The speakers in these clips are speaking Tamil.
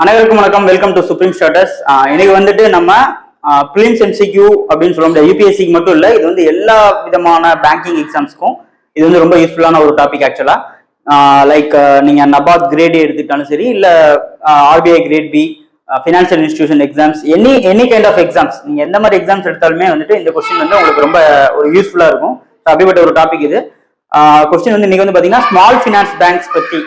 அனைவருக்கும் வணக்கம். Welcome to supreme starters. இன்னைக்கு வந்துட்டு நம்ம பிலிம்ஸ் எம்சிக்யூ அப்படின்னு சொல்ல முடியாது, யூபிஎஸ்சிக்கு மட்டும் இல்லை, இது வந்து எல்லா விதமான பேங்கிங் எக்ஸாம்ஸ்க்கும் இது வந்து ரொம்ப யூஸ்ஃபுல்லான ஒரு டாபிக். ஆக்சுவலா லைக் நீங்க நபார்ட் கிரேட் ஏ எடுத்துக்கிட்டாலும் சரி, இல்லை RBI grade B, financial institution exams, any kind of exams, நீங்க எந்த மாதிரி எக்ஸாம்ஸ் எடுத்தாலுமே வந்துட்டு இந்த கொஸ்டின் வந்து உங்களுக்கு ரொம்ப ஒரு யூஸ்ஃபுல்லா இருக்கும். அப்படிப்பட்ட ஒரு டாபிக் இது. கொஸ்டின் வந்து இன்னைக்கு வந்து பாத்தீங்கன்னா ஸ்மால் ஃபினான்ஸ் பேங்க்ஸ் பத்தி,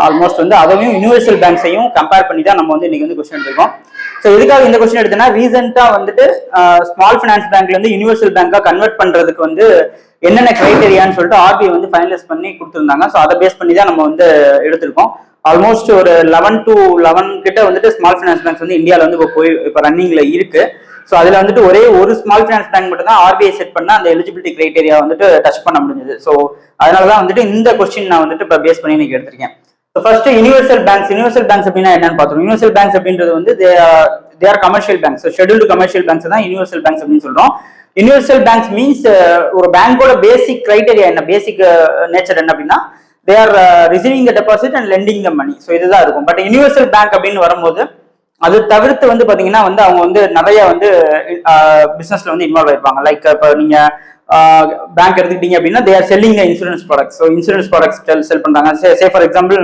ஆல்மோஸ்ட் வந்து அதையும் யூனிவர்சல் பேங்க்ஸையும் கம்பேர் பண்ணி தான் நம்ம வந்து இன்னைக்கு வந்து கொஸ்டின் எடுத்துருக்கோம். ஸோ எதுக்காக இந்த கொஸ்டின் எடுத்தோம்னா, ரீசெண்டா வந்துட்டு ஸ்மால் ஃபினான்ஸ் பேங்க்ல இருந்து யூனிவர்சல் பேங்கா கன்வெர்ட் பண்றதுக்கு வந்து என்னென்ன கிரைட்டீரியான்னு சொல்லிட்டு ஆர்பிஐ வந்து ஃபைனலைஸ் பண்ணி கொடுத்துருந்தாங்க. ஸோ அதை பேஸ் பண்ணி தான் நம்ம வந்து எடுத்திருக்கோம். ஆல்மோஸ்ட் ஒரு 11 to 11 கிட்ட வந்துட்டு ஸ்மால் ஃபினான்ஸ் பேங்க்ஸ் வந்து இந்தியாவில் வந்து இப்போ ரன்னிங்ல இருக்கு. ஸோ அதுல வந்துட்டு ஒரே ஒரு ஸ்மால் ஃபினான்ஸ் பேங்க் மட்டும் தான் ஆர்பிஐ செட் பண்ண அந்த எலிஜிபிலிட்டி கிரைட்டீரியா வந்துட்டு டச் பண்ண முடிஞ்சது. ஸோ அதனாலதான் வந்துட்டு இந்த கொஸ்டின் நான் வந்துட்டு இப்போ பேஸ் பண்ணி இன்னைக்கு எடுத்திருக்கேன். ஸோ ஃபர்ஸ்ட் யூனிவர்சல் பேங்க்ஸ் அப்படின்னா என்னன்னு பார்த்தோம். யூனிவர்சல் பேங்க்ஸ் அப்படின்றது வந்து they are commercial banks. So scheduled commercial banks தான் யூனிவர்சல் பேங்க்ஸ் அப்படின்னு சொல்றோம். யூனிவர்சல் பேங்க்ஸ் மீன்ஸ் ஒரு பேங்கோட பேசிக் கிரைட்டீரியா என்ன, பேசிக் நேச்சர் என்ன அப்படின்னா, they are receiving the deposit and lending the money. So இதுதான் இருக்கும். பட் யூனிவர்சல் பேங்க் அப்படின்னு வரும்போது அது தவிர்த்து வந்து பாத்தீங்கன்னா வந்து அவங்க வந்து நிறைய வந்து பிசினஸ்ல வந்து இன்வால்வ் ஆயிருப்பாங்க. லைக் இப்போ நீங்க பேங்க் எடுத்துக்கிட்டீங்க அப்படின்னா, they are selling insurance products. So insurance products sell பண்றாங்க. Say for example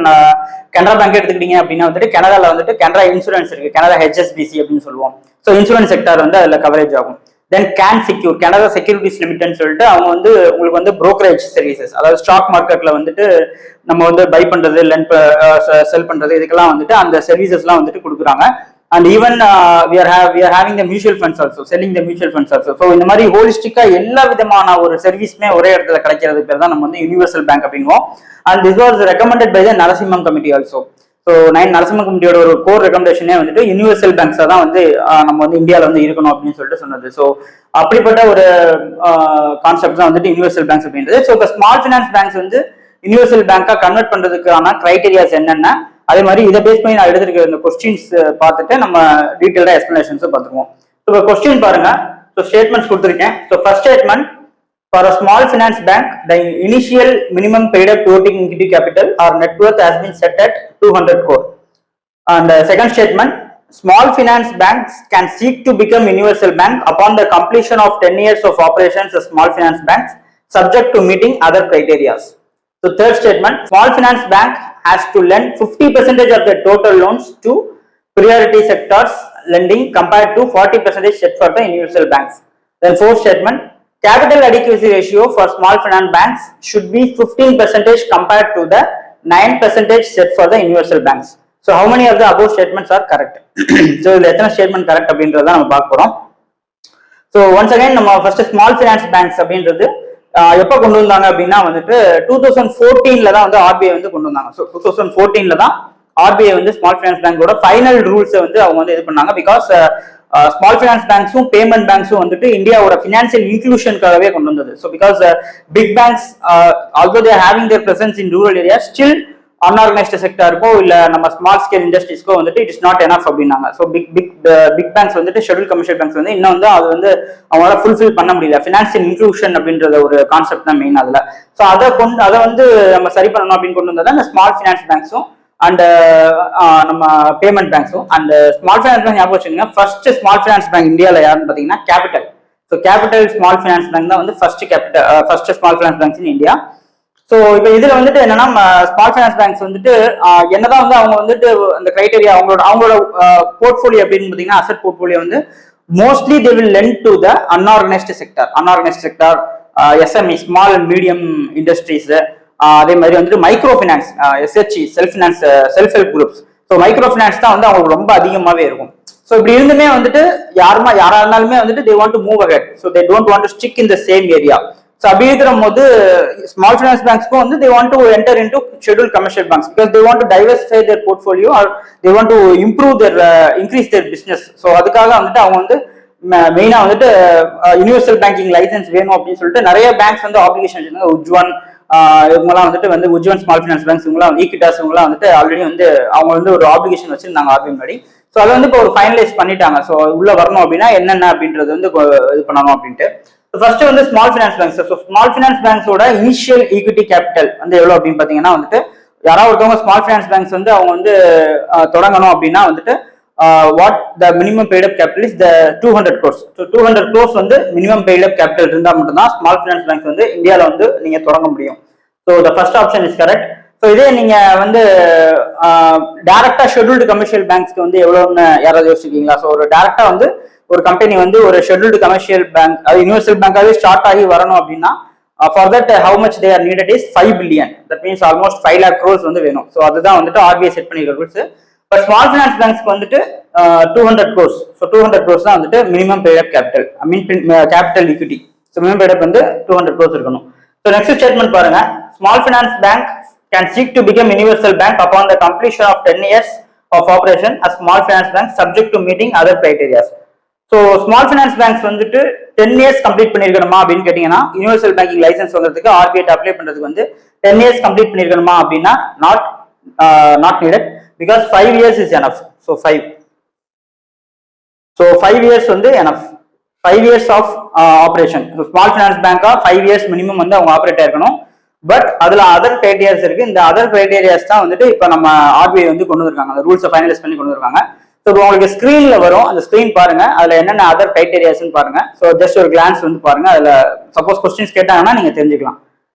Canara bank எடுத்துக்கிட்டீங்க அப்படின்னா வந்துட்டு கனடால வந்துட்டு கனரா இன்சூரன்ஸ் இருக்கு, கனரா ஹெச்எஸ்பிசி அப்படின்னு சொல்லுவோம். ஸோ இன்சூரன்ஸ் செக்டார் வந்து அதுல கவரேஜ் ஆகும். Then can secure, Canara securities லிமிடெட்னு சொல்லிட்டு அவங்க வந்து உங்களுக்கு வந்து புரோக்கரேஜ் சர்வீசஸ், அதாவது ஸ்டாக் மார்க்கெட்ல வந்துட்டு நம்ம வந்து பை பண்றது, செல் பண்றது, இதுக்கெல்லாம் வந்துட்டு அந்த சர்வீசஸ்லாம் வந்துட்டு கொடுக்குறாங்க. And even we are having the mutual funds also, selling the mutual funds also. So இந்த மாதிரி ஹோலிஸ்டிக்கா எல்லா விதமான ஒரு சர்வீஸ்மே ஒரே இடத்துல கிடைக்கிறது பேர் தான் நம்ம வந்து யூனிவர்சல் பேங்க் அப்படிங்குவோம். And this was recommended by the Narasimham committee also. So Narasimha கமிட்டியோட ஒரு கோர் ரெக்கமெண்டேஷனே வந்துட்டு யூனிவர்சல் பேங்க்ஸா தான் வந்து நம்ம வந்து இந்தியாவில் வந்து இருக்கணும் அப்படின்னு சொல்லிட்டு சொன்னது. ஸோ அப்படிப்பட்ட ஒரு கான்செப்ட் தான் வந்துட்டு யூனிவர்சல் பேங்க்ஸ் அப்படின்றது. ஸோ இப்போ ஸ்மால் ஃபினான்ஸ் பேங்க்ஸ் வந்து யூனிவர்சல் பேங்கா கன்வெர்ட் பண்றதுக்கான கிரைட்டீரியாஸ் என்னென்ன, அதே மாதிரி இதை பேஸ் பண்ணி நான் எடுத்துருக்க இந்த கொஸ்டின்ஸ் பார்த்துட்டு நம்ம டீட்டெயில்டா எக்ஸ்பிளனேஷன்ஸும் பார்த்துக்குவோம். ஸோ இப்போ கொஸ்டின் பாருங்க. ஸோ ஸ்டேட்மெண்ட்ஸ் கொடுத்துருக்கேன். So first statement, for a small finance bank, the initial minimum paid up floating equity capital or net worth has been set at 200 crore. And second statement, small finance banks can seek to become universal bank upon the completion of 10 years of operations as small finance banks, subject to meeting other criteria. So third statement, small finance bank has to lend 50% of the total loans to priority sectors lending compared to 40% set for the universal banks. Then fourth statement, capital adequacy ratio for small finance banks should be 15% compared to the 9% set for the universal banks. So how many of the above statements are correct? So the எத்தனை ஸ்டேட்மெண்ட் கரெக்ட் அப்படின்றத நம்ம பார்க்க போறோம். ஸோ ஒன்ஸ் அகைன் நம்ம ஃபர்ஸ்ட் ஸ்மால் ஃபினான்ஸ் பேங்க்ஸ் அப்படின்றது எப்போ கொண்டு வந்தாங்க அப்படின்னா வந்துட்டு 2014ல தான் வந்து ஆர்பிஐ வந்து கொண்டு வந்தாங்க. ஸோ 2014ல தான் ஆர்பிஐ வந்து ஸ்மால் ஃபினான்ஸ் பேங்கோட ஃபைனல் ரூல்ஸை வந்து அவங்க வந்து இது பண்ணாங்க. பிகாஸ் ஸ்மால் ஃபினான்ஸ் பேங்க்ஸும் பேமெண்ட் பேங்க்ஸும் வந்துட்டு இந்தியாவோட ஃபினான்சியல் இன்க்ளூஷனுக்காகவே கொண்டு வந்தது. So because big banks also they are having their presence in rural area, still unorganised செக்டாருக்கோ இல்ல நம்ம ஸ்மால் ஸ்கேல் இண்டஸ்ட்ரீஸ்க்கோ வந்துட்டு இட் இஸ் நாட் எனஃப் அப்படின்னாங்க. ஸோ பிக் பேங்க்ஸ் வந்துட்டு ஷெட்யூல் கமர்ஷியல் பேங்க்ஸ் வந்து இன்னும் வந்து அது வந்து அவங்களால ஃபுல்ஃபில் பண்ண முடியல. ஃபினான்சியல் இன்க்ளூஷன் அப்படின்றத ஒரு கான்செப்ட் தான் மெயின் அதுல. ஸோ அதை வந்து நம்ம சரி பண்ணணும் அப்படின்னு கொண்டு வந்தா இந்த ஸ்மால் ஃபினான்ஸ் பேங்க்ஸும் அண்ட் நம்ம பேமெண்ட் பேங்க்ஸும். அண்ட் ஸ்மால் ஃபினான்ஸ் பேங்க் ஞாபகம் வச்சுக்கோங்க, ஃபர்ஸ்ட் ஸ்மால் ஃபினான்ஸ் பேங்க் இந்தியாவில் யாருன்னு பார்த்தீங்கன்னா capital. So capital small finance bank தான் வந்து first small finance banks in India. So இப்போ இதுல வந்துட்டு என்னன்னா, ஸ்மால் ஃபினான்ஸ் பேங்க்ஸ் வந்துட்டு என்னதான் வந்து அவங்க வந்துட்டு அந்த கிரைட்டீரியா அவங்களோட போர்ட்ஃபோலியோ அப்படின்னு பார்த்தீங்கன்னா, அசெட் போர்ட்ஃபோலியோ வந்து mostly they will lend to the unorganised sector, SME, small and medium industries. அதே மாதிரி வந்துட்டு micro finance, SHE, self help groups. So micro finance தான் வந்து அவங்களுக்கு ரொம்ப அதிகமாகவே இருக்கும். ஸோ இப்படி இருந்துமே வந்துட்டு யாரா இருந்தாலுமே வந்துட்டு they want to move ahead. So they don't want to stick in the same area. So அப்படி இருக்கிற போது ஸ்மால் ஃபினான்ஸ் பேங்க்ஸ்க்கும் வந்து they want to enter into scheduled commercial banks because they want to diversify their portfolio or they want to improve their increase their business. So அதுக்காக வந்துட்டு அவங்க வந்து மெயினா வந்துட்டு யூனிவர்சல் பேங்கிங் லைசன்ஸ் வேணும் அப்படின்னு சொல்லிட்டு நிறைய பேங்க்ஸ் வந்து ஆப்ளிகேஷன் வச்சிருந்தாங்க. உஜ்வான் இவங்கலாம் வந்துட்டு உஜ்வன் ஸ்மால் ஃபினான்ஸ் பேங்க்ஸ் இவங்கலாம் ஈக்விட்டாஸ் இவங்கலாம் வந்துட்டு ஆல்ரெடி வந்து அவங்க வந்து ஒரு ஆப்ளிகேஷன் வச்சிருந்தாங்க ஆர்பிஐ முன்னாடி. ஸோ அதை வந்து இப்போ ஒரு ஃபைனலைஸ் பண்ணிட்டாங்க. ஸோ உள்ள வரணும் அப்படின்னா என்னென்ன அப்படின்றது வந்து இது பண்ணணும் அப்படின்ட்டு. ஃபர்ஸ்ட் வந்து small finance banks. So small finance பேங்க்ஸோட இனிஷியல் ஈக்விட்டி கேபிட்டல் வந்து எவ்வளோ அப்படின்னு பார்த்தீங்கன்னா வந்துட்டு யாராவது ஒருத்தவங்க ஸ்மால் ஃபைனான்ஸ் பேங்க்ஸ் வந்து அவங்க வந்து தொடங்கணும் அப்படின்னா வந்துட்டு what the minimum paid up capital is the 200 crores. So 200 crores வந்து மினிமம் பெய்ட் அப் கேபிட்டல் இருந்தால் மட்டும்தான் ஸ்மால் ஃபைனான்ஸ் பேங்க்ஸ் வந்து இந்தியாவில் வந்து நீங்க தொடங்க முடியும். So the first option is correct. So இதே நீங்க வந்து டைரக்டா ஷெட்யூல்டு கமர்ஷியல் பேங்க்ஸ்க்கு வந்து எவ்வளோன்னு யாராவது யோசிச்சிருக்கீங்களா? ஸோ ஒரு டைரக்டா வந்து ஒரு கம்பெனி வந்து ஒரு ஷெட்யூல்டு கமர்ஷியல் பேங்க் அது யூனிவர்சல் பேங்காகவே ஸ்டார்ட் ஆகி வரணும் அப்படின்னா for that how much they are needed is 5 billion. That means almost 5 lakh crores வந்து வேணும். ஸோ அதுதான் வந்துட்டு ஆர்பிஐ செட் பண்ணிருக்க ரூல்ஸ். பட் ஸ்மால் ஃபைனான்ஸ் பேங்க்ஸ்க்கு வந்துட்டு 200 crores. ஸோ 200 crores தான் வந்துட்டு minimum paid up capital, I mean capital equity. So minimum paid up வந்து 200 crores இருக்கணும். ஸோ நெக்ஸ்ட் ஸ்டேட்மெண்ட் பாருங்க. Small finance bank can seek to become universal bank upon the completion of 10 years of operation as small finance bank subject to meeting other criteria. So small finance banks வந்துட்டு 10 years கம்ப்ளீட் பண்ணிருக்கணுமா அப்படின்னு கேட்டீங்கன்னா யூனிவர்சல் பேங்கிங் லைசன்ஸ் வாங்குறதுக்கு ஆர்பிஐ அப்ளை பண்றதுக்கு வந்து 10 years கம்ப்ளீட் பண்ணிருக்கணுமா அப்படின்னா not needed, because 5 years is enough. So 5 years வந்து enough. 5 years of operation. Small finance பேங்கா 5 years மினிமம் வந்து அவங்க ஆப்ரேட் ஆயிருக்கணும். பட் அதுல அதர் கிரைட்டீரியாஸ் இருக்கு. இந்த அதர் கிரைட்டீரியாஸ் தான் வந்துட்டு இப்ப நம்ம ஆர்பிஐ வந்து கொண்டு வந்திருக்காங்க, அந்த ரூல்ஸை ஃபைனலைஸ் பண்ணி கொண்டு வந்திருக்காங்க. ஸோ உங்களுக்கு ஸ்கிரீன்ல வரும், அந்த ஸ்கிரீன் பாருங்க, அதுல என்னென்ன அதர் கிரைட்டீரியாஸ்ன்னு பாருங்க. ஸோ ஜஸ்ட் ஒரு கிளான்ஸ் வந்து பாருங்க, அதுல சப்போஸ் கொஸ்டின்ஸ் கேட்டாங்கன்னா நீங்க தெரிஞ்சுக்கலாம்.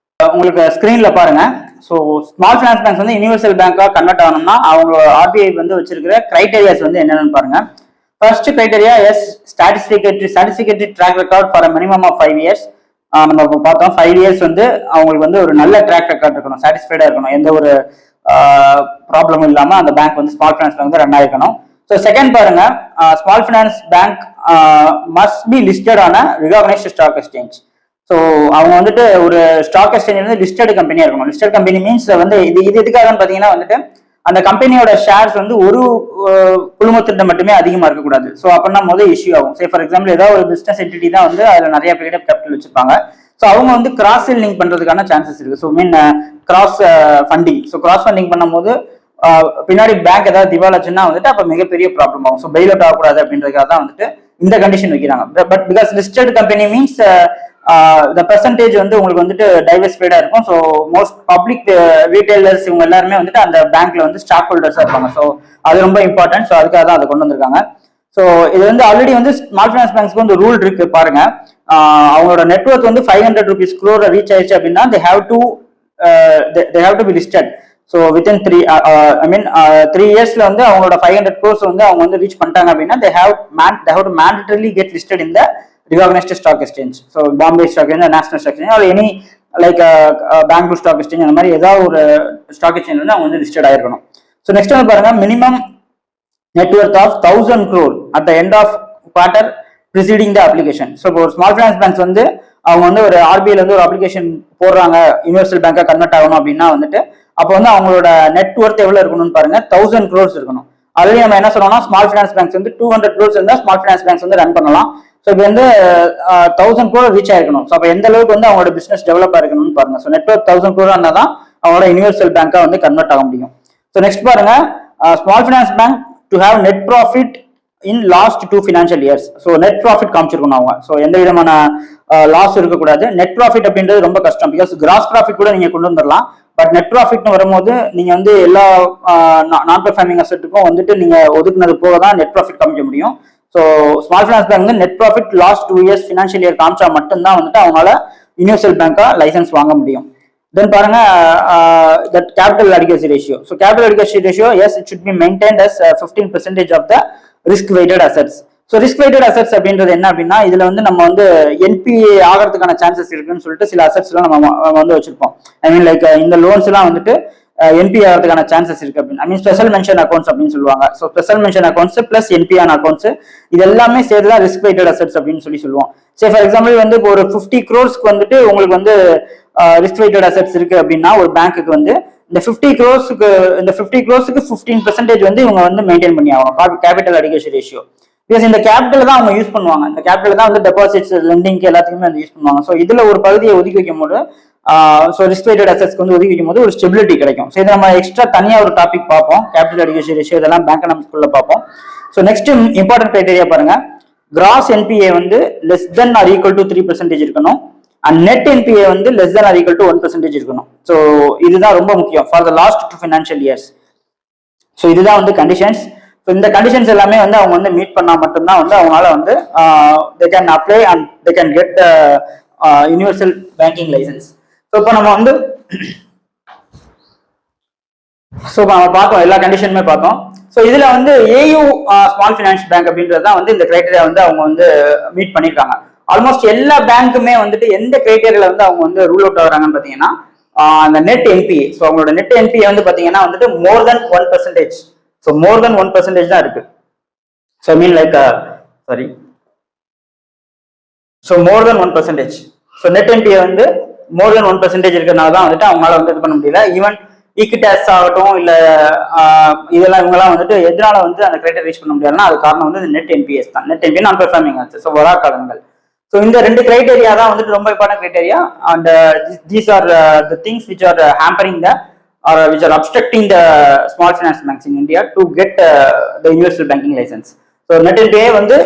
உங்களுக்கு ஸ்கிரீன்ல பாருங்க. ஸோ ஸ்மால் ஃபைனான்ஸ் பேங்க்ஸ் வந்து யூனிவர்சல் பேங்கா கன்வெர்ட் ஆகணும்னா அவங்க ஆர்பிஐ வந்து வச்சிருக்கிற கிரைட்டீரியாஸ் வந்து என்னென்னு பாருங்க. First criteria is satisfactory track record for minimum of 5 years. நம்ம பார்த்தோம் 5 years வந்து அவங்களுக்கு வந்து ஒரு நல்ல ட்ராக் ரெக்கார்ட் இருக்கணும், சாட்டிஸ்ஃபைடா இருக்கணும், எந்த ஒரு ப்ராப்ளமும் இல்லாம அந்த பேங்க் வந்து ஸ்மால் ஃபைனான்ஸ் பேங்க் வந்து ரன் ஆயிருக்கணும். ஸோ செகண்ட் பாருங்க, small finance bank must be listed ஆன ரிகக்னைஸ்ட் ஸ்டாக் எக்ஸ்சேஞ்ச். ஸோ அவங்க வந்துட்டு ஒரு ஸ்டாக் எக்ஸ்சேஞ்ச் வந்து லிஸ்டட் கம்பெனியா இருக்கணும். லிஸ்டட் கம்பெனி மீன்ஸ் வந்து இது எதுக்காகன்னு பாத்தீங்கன்னா வந்துட்டு அந்த கம்பெனியோட ஷேர்ஸ் வந்து ஒரு குழுமத்திட்ட மட்டுமே அதிகமா இருக்கக்கூடாது. ஸோ அப்படின்னா முதல் இஷ்யூ ஆகும். சே ஃபார் எக்ஸாம்பிள் ஏதாவது ஒரு பிசினஸ் என்டிட்டி தான் வந்து அதுல நிறைய பெய்ட் அப் கேபிட்டல் வச்சிருப்பாங்க. ஸோ அவங்க வந்து கிராஸ் செல்லிங் பண்றதுக்கான சான்சஸ் இருக்கு. So mean cross funding. So cross funding பண்ணும்போது பின்னாடி பேங்க் ஏதாவது திவாலாச்சுன்னா வந்துட்டு அப்ப மிகப்பெரிய ப்ராப்ளம் ஆகும். ஸோ பெயில் அவுட் ஆகக்கூடாது அப்படின்றதுக்காக தான் வந்துட்டு இந்த கண்டிஷன் வைக்கிறாங்க. But because listed company means the percentage வந்து உங்களுக்கு வந்துட்டு டைவர்சிஃபைடா இருக்கும். ஸோ மோஸ்ட் பப்ளிக் ரீட்டைலர்ஸ் இவங்க எல்லாருமே வந்துட்டு அந்த பேங்க்ல வந்து ஸ்டாக் ஹோல்டர்ஸா இருப்பாங்க. ஸோ அது ரொம்ப இம்பார்ட்டன்ட். ஸோ அதுக்காக தான் அதை கொண்டு வந்திருக்காங்க. ஸோ இது வந்து ஆல்ரெடி வந்து ஸ்மால் ஃபைனான்ஸ் பேங்க்ஸ்க்கு வந்து ரூல் இருக்கு பாருங்க. அவங்களோட நெட்வொர்க் வந்து 500 rupees crore ரீச் ஆயிடுச்சு அப்படின்னா they have to be listed. So within 3 yearsல வந்து அவங்களோட 500 crores வந்து அவங்க வந்து ரீச் பண்ணிட்டாங்க அப்படின்னா they have to mandatorily get listed in the recognized stock exchange. So Bombay Stock Exchange, National Stock Exchange or any like Bangalore Stock Exchange அந்த மாதிரி ஏதாவது ஒரு ஸ்டாக் எக்ஸ்சேஞ்ச் வந்து அவங்க வந்து லிஸ்டட் ஆயிருக்கணும். ஸோ நெக்ஸ்ட் வந்து பாருங்க, மினிமம் நெட்வொர்த் ஆஃப் 1000 crore at the end of quarter preceding the application. So இப்போ ஒரு ஸ்மால் ஃபைனான்ஸ் பேங்க்ஸ் வந்து அவங்க வந்து ஒரு ஆர்பிஐல வந்து ஒரு அப்ளிகேஷன் போடுறாங்க யூனிவர்சல் பேங்கா கன்வெர்ட் ஆகணும் அப்படின்னா வந்துட்டு அப்போ வந்து அவங்களோட நெட்வொர்த் எவ்வளவு இருக்கணும்னு பாருங்க, 1000 crores இருக்கணும். ஆல்ரெடி நம்ம என்ன சொல்றோம்னா ஸ்மால் ஃபைனான்ஸ் பேங்க்ஸ் வந்து 200 crores இருந்தா ஸ்மால் ஃபைனான்ஸ் பேங்க்ஸ் வந்து ரன் பண்ணலாம். ஸோ இப்போ வந்து 1000 crore ரீச் ஆயிருக்கணும். ஸோ அப்போ எந்த அளவுக்கு வந்து அவங்களோட பிசினஸ் டெவலப் ஆயிருக்கணும்னு பாருங்க. ஸோ நெட்வொர்க் 1000 crore இருந்தால் தான் அவங்களோட யூனிவர்சல் பேங்கா வந்து கன்வெர்ட் ஆக முடியும். ஸோ நெக்ஸ்ட் பாருங்க, small finance bank to have net profit in last 2 financial years. So net profit காமிச்சிருக்கணும் அவங்க. ஸோ எந்த விதமான லாஸ் இருக்கக்கூடாது. நெட் ப்ராஃபிட் அப்படின்றது ரொம்ப கஷ்டம். பிகாஸ் கிராஸ் ப்ராஃபிட் கூட நீங்க கொண்டு வந்துடலாம். பட் நெட் ப்ராஃபிட்னு வரும்போது நீங்க வந்து எல்லா நான் பெர்ஃபார்மிங் அசெட்டுக்கும் வந்துட்டு நீங்க ஒதுக்குனது போக தான் நெட் ப்ராஃபிட் காமிக்க முடியும். ஸோ ஸ்மால் ஃபைனான்ஸ் பேங்க் வந்து net profit last 2 years financial year காமிச்சா மட்டும்தான் வந்துட்டு அவங்களால யூனிவர்சல் பேங்கா லைசன்ஸ் வாங்க முடியும். தென் பாருங்க, that capital adequacy ratio. So capital adequacy ratio is it should be maintained as 15% of the risk weighted assets. So risk weighted assets அப்படின்றது என்ன அப்படின்னா இதுல வந்து நம்ம வந்து என்பிஏ ஆகிறதுக்கான சான்சஸ் இருக்குன்னு சொல்லிட்டு சில அசெட்ஸ் எல்லாம் நம்ம வந்து வச்சிருப்போம். ஐ மீன் லைக் இந்த லோன்ஸ் எல்லாம் வந்துட்டு என்பி ஆகிறதுக்கான சான்சஸ் இருக்கு அப்படின்னு, I mean special mention accounts அப்படின்னு சொல்லுவாங்க. So special mention accounts plus NPA accounts இது எல்லாமே சேர்த்து தான் ரிஸ்க் வெயிட்டட் அசெட்ஸ் அப்படின்னு சொல்லுவோம். சரி ஃபார் எக்ஸாம்பிள் வந்து இப்போ ஒரு 50 crores வந்துட்டு உங்களுக்கு வந்து ரிஸ்க் வெயிட்டட் அசெட்ஸ் இருக்கு அப்படின்னா ஒரு பேங்க்குக்கு வந்து இந்த 50 crores 15% வந்து இவங்க வந்து மெயின்டைன் பண்ணி ஆகணும் கேபிட்டல் அடிகேஷன் ரேஷியோ. பிகாஸ் இந்த கேபிட்டல் தான் அவங்க யூஸ் பண்ணுவாங்க. இந்த கேபிட்டல் தான் வந்து டெபாசிட்ஸ் லெண்டிங்க்கு எல்லாத்துக்குமே வந்து யூஸ் பண்ணுவாங்க. ஸோ இதுல ஒரு பகுதியை ஒதுக்கி வைக்கும் போது ஸோ ரிஸ்க் வெயிட்டட் அசெட்ஸ்க்கு வந்து ஒதுக்கி வைக்கும் போது ஒரு ஸ்டெபிலிட்டி கிடைக்கும். ஸோ இதை நம்ம எக்ஸ்ட்ரா தனியா ஒரு டாபிக் பார்ப்போம். கேபிட்டல் அடிகேஷன் ரேஷியோ இதெல்லாம் பேங்க் எக்கனாமிக்ஸ்குள்ள பார்ப்போம். ஸோ நெக்ஸ்ட் இம்பார்ட்டன்ட் கிரைட்டீரியா பாருங்க, கிராஸ் என்பிஏ வந்து less than or equal to 3% இருக்கணும். அண்ட் நெட் என்பிஏ வந்து less than or equal to 1% இருக்கணும். ஸோ இதுதான் ரொம்ப முக்கியம் for the last 2 financial years. So இதுதான் வந்து கண்டிஷன்ஸ். ஸோ இந்த கண்டிஷன்ஸ் எல்லாமே வந்து அவங்க வந்து மீட் பண்ணா மட்டும்தான் வந்து அவங்களால வந்து they can apply and they can get universal banking licence. So இப்போ நம்ம வந்து நம்ம பார்த்தோம், எல்லா கண்டிஷனுமே பார்த்தோம். ஸோ இதுல வந்து ஏயு ஸ்மால் ஃபினான்ஸ் பேங்க் அப்படின்றது தான் வந்து இந்த கிரைட்டீரியா வந்து அவங்க வந்து மீட் பண்ணிருக்காங்க. ஆல்மோஸ்ட் எல்லா பேங்க்குமே வந்துட்டு எந்த கிரைட்டீரியால வந்து அவங்க வந்து ரூல் அவுட் ஆகுறாங்கன்னு பாத்தீங்கன்னா அந்த நெட் என்பிஏ. ஸோ அவங்களோட நெட் என்பிஏ வந்து பாத்தீங்கன்னா வந்துட்டு மோர் தென் 1%. ஸோ மோர் தென் 1% தான் இருக்கு. So mean like sorry so more than 1%. So net NPA வந்து மோர் தென் 1% இருக்கிறதுனால தான் வந்துட்டு அவங்களால வந்து இது பண்ண முடியல. ஈவன் ஈக்விட்டாஸ் ஆகட்டும் இல்ல இதெல்லாம் இவங்கெல்லாம் வந்துட்டு எதனால வந்து அந்த கிரைட்டீரியா ரீச் பண்ண முடியாதுன்னா அது காரணம் வந்து நெட் என்பிஎஸ் தான். நெட் என்பிஏ நான் பெர்ஃபார்மிங் ஆச்சு. ஸோ வரா காலங்கள். ஸோ இந்த 2 கிரைட்டீரியா தான் வந்துட்டு ரொம்ப important criteria. And these are the things which are hampering the or which are obstructing the small finance banks in India to get the universal banking license. So net NPA வந்து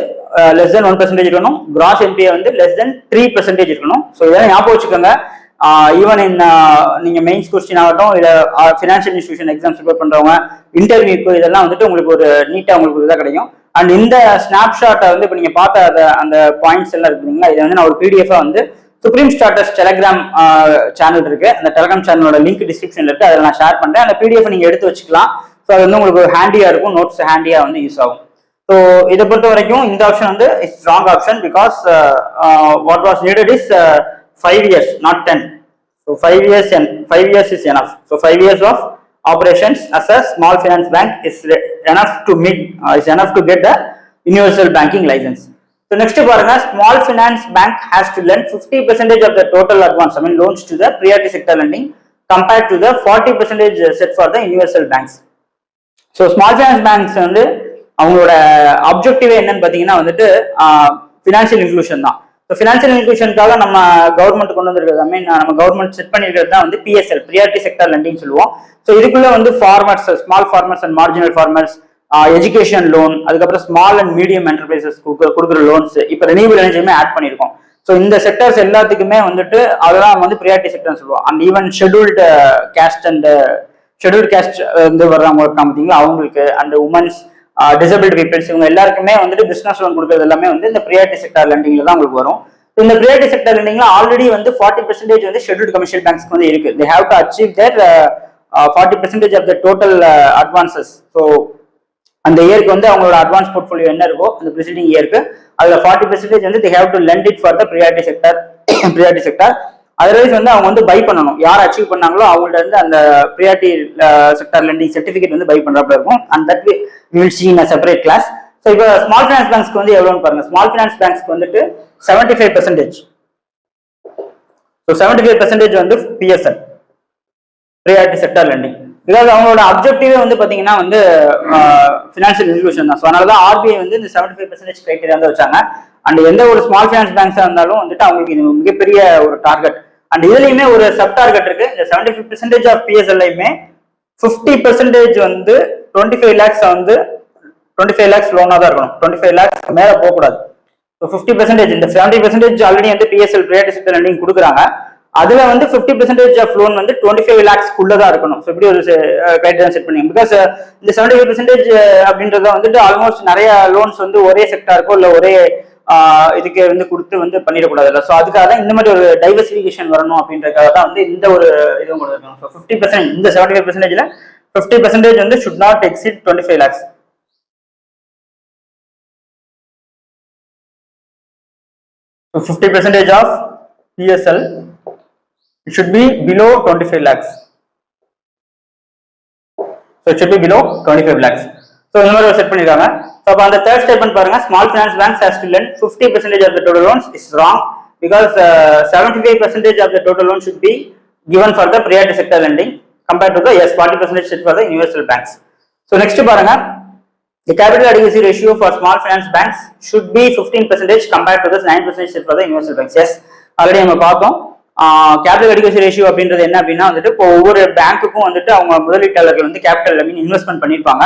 less than 1% இருக்கணும், gross NPA வந்து less than 3% இருக்கணும். ஸோ இதெல்லாம் ஞாபகம் வச்சுக்கோங்க. ஈவன் இன் நீங்க மெயின்ஸ் கொஸ்டின் ஆகட்டும் இல்ல ஃபினான்ஷியல் இன்ஸ்டிடியூஷன் எக்ஸாம்ஸ் ப்ரிப்பேர் பண்றவங்க இன்டர்வியூக்கு இதெல்லாம் வந்துட்டு உங்களுக்கு ஒரு நீட்டா உங்களுக்கு ஒரு இதாக கிடைக்கும். அண்ட் இந்த ஸ்னாப்ஷாட்டை வந்து இப்போ நீங்க பார்த்த அந்த பாயிண்ட்ஸ் எல்லாம் இருக்குங்களா, இதை வந்து நான் ஒரு பிடிஎஃபா வந்து சுப்ரீம் ஸ்டார்டர்ஸ் டெலிகிராம் சேனல் இருக்கு, அந்த டெலிகிராம் சேனலோட லிங்க் டிஸ்கிரிப்ஷன்ல இருக்கு, அதில் நான் ஷேர் பண்றேன். அந்த பிடிஎஃப் நீங்க எடுத்து வச்சுக்கலாம். ஸோ அது வந்து உங்களுக்கு ஹேண்டியா இருக்கும், நோட்ஸ் ஹேண்டியா வந்து யூஸ் ஆகும். ஸோ இதை பொறுத்த வரைக்கும் இந்த ஆப்ஷன் வந்து it's wrong option because what was needed is 5 years, not 10. So 5 years and 5 years is enough. So 5 years of operations as a small finance bank is enough to meet is enough to get the universal banking license. So next பாருங்க, small finance bank has to lend 50% of the total advance, I mean loans to the priority sector lending compared to the 40% set for the universal banks. So small finance banks வந்து அவங்களோட அப்ஜெக்டிவ் என்னன்னு பாத்தீங்கன்னா வந்துட்டு ஃபினான்ஷியல் இன்க்ளூஷன் தான். ஸோ ஃபினான்ஷியல் இன்க்ளூஷனுக்காக நம்ம கவர்மெண்ட் கொண்டு வந்திருக்கிறது, ஐ மீன் நம்ம கவர்மெண்ட் செட் பண்ணிருக்கிறது தான் வந்து பிஎஸ்எல், ப்ரியாரிட்டி செக்டர் லெண்டிங் சொல்லுவோம். ஸோ இதுக்குள்ள வந்து farmers, small farmers and marginal farmers, education loan, அதுக்கப்புறம் ஸ்மால் அண்ட் மீடியம் என்டர்பிரைசஸ் கொடுக்குற லோன்ஸ், இப்போ ரெனியூபிள் எனர்ஜியுமே ஆட் பண்ணியிருக்கோம். ஸோ இந்த செக்டர்ஸ் எல்லாத்துக்குமே வந்துட்டு அதெல்லாம் வந்து ப்ரியாரிட்டி செக்டர்னு சொல்லுவோம். And even scheduled caste and scheduled caste வந்து வர்றவங்க இருக்காங்க பார்த்தீங்களா, அவங்களுக்கு அண்ட் உமன்ஸ், டிசபிலிட்டி பீப்பிள்ஸ், இவங்க எல்லாருக்குமே வந்துட்டு பிசினஸ் லோன் கொடுக்கறது எல்லாமே வந்து இந்த ப்ரியாரிட்டி செக்டர் லெண்டிங்ல தான் உங்களுக்கு வரும். இந்த ப்ரியாரிட்டி செக்டர் லெண்டிங்ல ஆல்ரெடி வந்து 40% வந்து ஷெட்யூல்டு கமர்ஷியல் பேங்க்ஸ்க்கு வந்து இருக்கு. They have to achieve their 40% of the total advances. So அந்த இயருக்கு வந்து அவங்களோட அட்வான்ஸ் போர்ட்ஃபோலியோ என்ன இருக்கோ அந்த ப்ரிசைடிங் இயருக்கு அதுல 40% வந்து தே have to lend it for the priority sector. Otherwise வந்து அவங்க வந்து பை பண்ணணும். யார் அச்சீவ் பண்ணாங்களோ அவங்கள்ட்ட இருந்து அந்த ப்ரியாரிட்டி செக்டர் லெண்டிங் சர்டிஃபிகேட் வந்து பை பண்றப்ப இருக்கும். And that we will see in a separate class. So இப்போ ஸ்மால் ஃபினான்ஸ் பேங்க்ஸ்க்கு வந்து எவ்வளோன்னு பாருங்க. ஸ்மால் ஃபினான்ஸ் பேங்க்ஸ்க்கு வந்துட்டு 75%. ஸோ 75% வந்து PSL, priority sector lending. Because அவங்களோட அப்ஜெக்டிவே வந்து பாத்தீங்கன்னா வந்து ஃபினான்ஷியல் இன்க்ளூஷன் தான். ஸோ அதனால தான் ஆர்பிஐ வந்து இந்த 75% கிரைட்டீரியா வந்து வச்சாங்க. அண்ட் எந்த ஒரு ஸ்மால் ஃபினான்ஸ் பேங்க்ஸா இருந்தாலும் வந்துட்டு அவங்களுக்கு இது மிகப்பெரிய ஒரு டார்கெட். அண்ட் இதுலயுமே ஒரு சப் டார்கெட் இருக்கு. இந்த 75% ஆஃப் பிஎஸ்எல்லையுமே 50% வந்து 25 lakhs வந்து 25 lakhs லோனா தான் இருக்கணும். 25 lakhs மேல போகக்கூடாது. ஸோ 50% இந்த 70% ஆல்ரெடி வந்து பிஎஸ்எல் ப்ரியாரிட்டி செக்டர் லெண்டிங் கொடுக்குறாங்க. அதுல வந்து 50% ஆஃப் லோன் வந்து 25 lakhs தான் இருக்கணும். ஸோ இப்படி ஒரு கிரைட்டீரியா செட் பண்ணி, பிகாஸ் இந்த 75% அப்படின்றத வந்துட்டு ஆல்மோஸ்ட் நிறைய லோன்ஸ் வந்து ஒரே செக்டாருக்கோ இல்ல ஒரே இதுக்கு வந்து கொடுத்து வந்து பண்ணிடக்கூடாது இல்லை. ஸோ அதுக்காக தான் இந்த மாதிரி ஒரு டைவர்சிபிகேஷன் வரணும் அப்படின்றதுக்காக தான் வந்து இந்த ஒரு இதுவும் கொடுத்துருக்கணும். ஸோ 50% இந்த 75%ல 50% வந்து should not exceed 25 lakhs. So 50% of PSL should be below 25 lakhs. So it should be below 25 lakhs. So இந்த மாதிரி செட் பண்ணிருக்காங்க. So அப்ப அந்த third statement பாருங்க, small finance banks has to lend 50% of the total loans is wrong because 75% of the total loans should be given for the priority sector lending compared to the 40% set for the universal banks. So next பாருங்க, the capital adequacy ratio for small finance banks should be 15% compared to the 9% set for the universal banks. Yes, already நம்ம பார்த்தோம். கேபிட்டல் அடிகுவசி ரேஷியோ அப்படின்றது என்ன அப்படின்னா வந்துட்டு இப்போ ஒவ்வொரு பேங்க்குக்கும் வந்துட்டு அவங்க முதலீட்டாளர்கள் வந்து கேபிட்டல் இன்வெஸ்ட்மெண்ட் பண்ணிருப்பாங்க.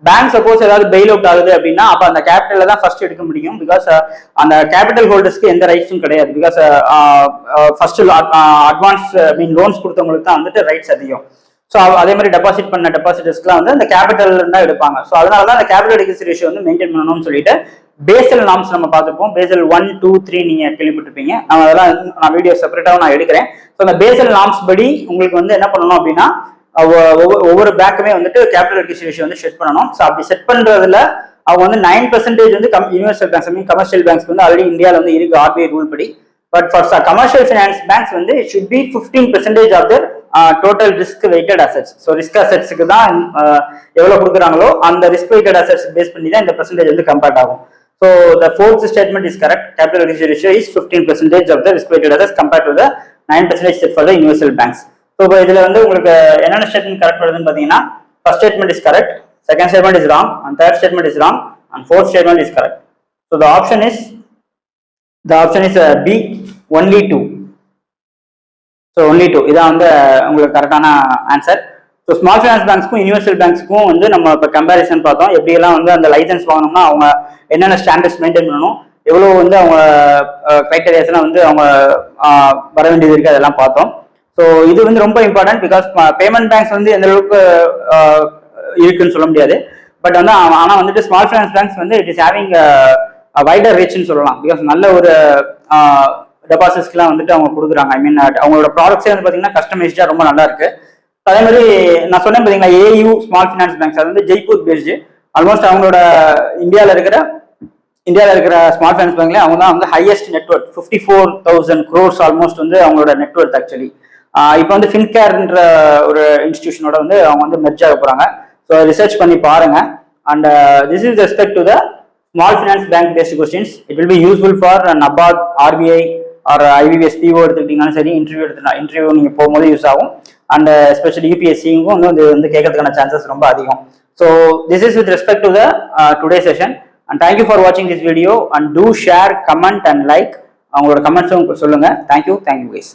பேங்க் சப்போஸ் ஏதாவது பெயில் அவுட் ஆகுது அப்படின்னா அப்ப அந்த கேபிட்டல்ல தான் ஃபர்ஸ்ட் எடுக்க முடியும். பிகாஸ் அந்த கேபிட்டல் ஹோல்டர்ஸ்க்கு எந்த ரைட்ஸும் கிடையாது. Because first advance mean loans கொடுத்தவங்களுக்கு தான் வந்துட்டு ரைட்ஸ் அதிகம். ஸோ அதே மாதிரி டெபாசிட் பண்ண டெபாசிட்டர்ஸ்க்குலாம் வந்து அந்த கேபிட்டல் தான் எடுப்பாங்க. ஸோ அதனால தான் அந்த கேபிட்டல் அடிகசி ரேஷியோ வந்து மெயின்டைன் பண்ணணும்னு சொல்லிட்டு பேசல் நார்ம்ஸ் நம்ம பார்த்துருப்போம். பேசல் 1, 2, 3 நீங்க கேள்விப்பட்டிருப்பீங்க. அதெல்லாம் நான் வீடியோ செப்பரேட்டாக நான் எடுக்கிறேன். ஸோ அந்த பேசல் நார்ம்ஸ் படி உங்களுக்கு வந்து என்ன பண்ணணும் அப்படின்னா ஒவ்வொரு பேங்க்குமே வந்துட்டு கேபிட்டல் அடிகசி ரேஷியோ வந்து செட் பண்ணணும். ஸோ அப்படி செட் பண்றதுல அவங்க வந்து 9% வந்து universal banks mean commercial banks வந்து ஆல்ரெடி இந்தியாவில் வந்து இருக்கு RBI ரூல் படி. But for commercial finance banks வந்து it should be 15% of the total risk weighted assets. So risk அசெட்ஸுக்கு தான் எவ்வளவு கொடுக்குறாங்களோ அந்த ரிஸ்க் வெயிட்டட் அசெட்ஸ் பேஸ் பண்ணி தான் இந்த பெர்சன்டேஜ் வந்து கம்பேர்ட் ஆகும். So the fourth statement is correct. Capital adequacy ratio is 15% of the risk weighted assets compared to the 9% set for the universal banks. So இப்போ இதுல வந்து உங்களுக்கு என்னென்ன ஸ்டேட்மெண்ட் கரெக்ட் வருதுன்னு பார்த்தீங்கன்னா first statement is correct, second statement is wrong, and third statement is wrong, and fourth statement is correct. So the option is B, only 2. So only 2 இதான் வந்து உங்களுக்கு கரெக்டான ஆன்சர். ஸோ ஸ்மால் ஃபைனான்ஸ் பேங்க்ஸ்க்கும் யூனிவர்சல் பேங்க்ஸ்க்கும் வந்து நம்ம இப்போ கம்பேரிசன் பார்த்தோம். எப்படியெல்லாம் வந்து அந்த லைசன்ஸ் வாங்கணும்னா அவங்க என்னென்ன ஸ்டாண்டர்ட்ஸ் மெயின்டைன் பண்ணணும், எவ்வளோ வந்து அவங்க கிரைட்டீரியாஸ்லாம் வந்து அவங்க வர வேண்டியது இருக்கு, அதெல்லாம் பார்த்தோம். ஸோ இது வந்து ரொம்ப இம்பார்ட்டன்ட். பிகாஸ் பேமெண்ட் பேங்க்ஸ் வந்து எந்த அளவுக்கு இருக்குன்னு சொல்ல முடியாது. பட் வந்து ஆனால் வந்துட்டு ஸ்மால் ஃபைனான்ஸ் பேங்க்ஸ் வந்து இட் இஸ் ஹேவிங் வைடர் ரீச்னு சொல்லலாம். பிகாஸ் நல்ல ஒரு டெபாசிட்ஸ்க்குலாம் வந்துட்டு அவங்க கொடுக்குறாங்க. ஐ மீன் அவங்களோட ப்ராடக்ட்ஸே வந்து பார்த்தீங்கன்னா கஸ்டமைஸ்டாக ரொம்ப நல்லா இருக்கு. அதே மாதிரி நான் சொன்னேன் பார்த்தீங்கன்னா AU ஸ்மால் ஃபைனான்ஸ் பேங்க்ஸ் அது வந்து ஜெய்ப்பூர் பேஸ்டு. ஆல்மோஸ்ட் அவங்களோட இந்தியாவில் இருக்கிற ஸ்மால் ஃபைனான்ஸ் பேங்க்ல அவங்க தான் வந்து ஹையஸ்ட் நெட்வொர்க் 54,000 crores ஆல்மோஸ்ட் வந்து அவங்களோட நெட்வொர்க் ஆக்சுவலி. இப்போ வந்து ஃபின்கேர்ன்ற ஒரு இன்ஸ்டிடியூஷனோட வந்து அவங்க வந்து மெர்ஜ் ஆக போறாங்க. ஸோ ரிசர்ச் பண்ணி பாருங்க. And this is respect to the small finance bank based questions. It will be useful for NABARD, RBI or IBPS PO எடுத்துக்கிட்டீங்கன்னாலும் சரி, இன்டர்வியூ நீங்க போகும்போது யூஸ் ஆகும். அண்ட் எஸ்பெஷலி UPSC-க்கும் வந்து கேட்கறதுக்கான சான்சஸ் ரொம்ப அதிகம். So this is with respect to the today session. And thank you for வாட்சிங் this video. And do share, comment and like. அவங்களோட கமெண்ட்ஸும் சொல்லுங்க. Thank you guys.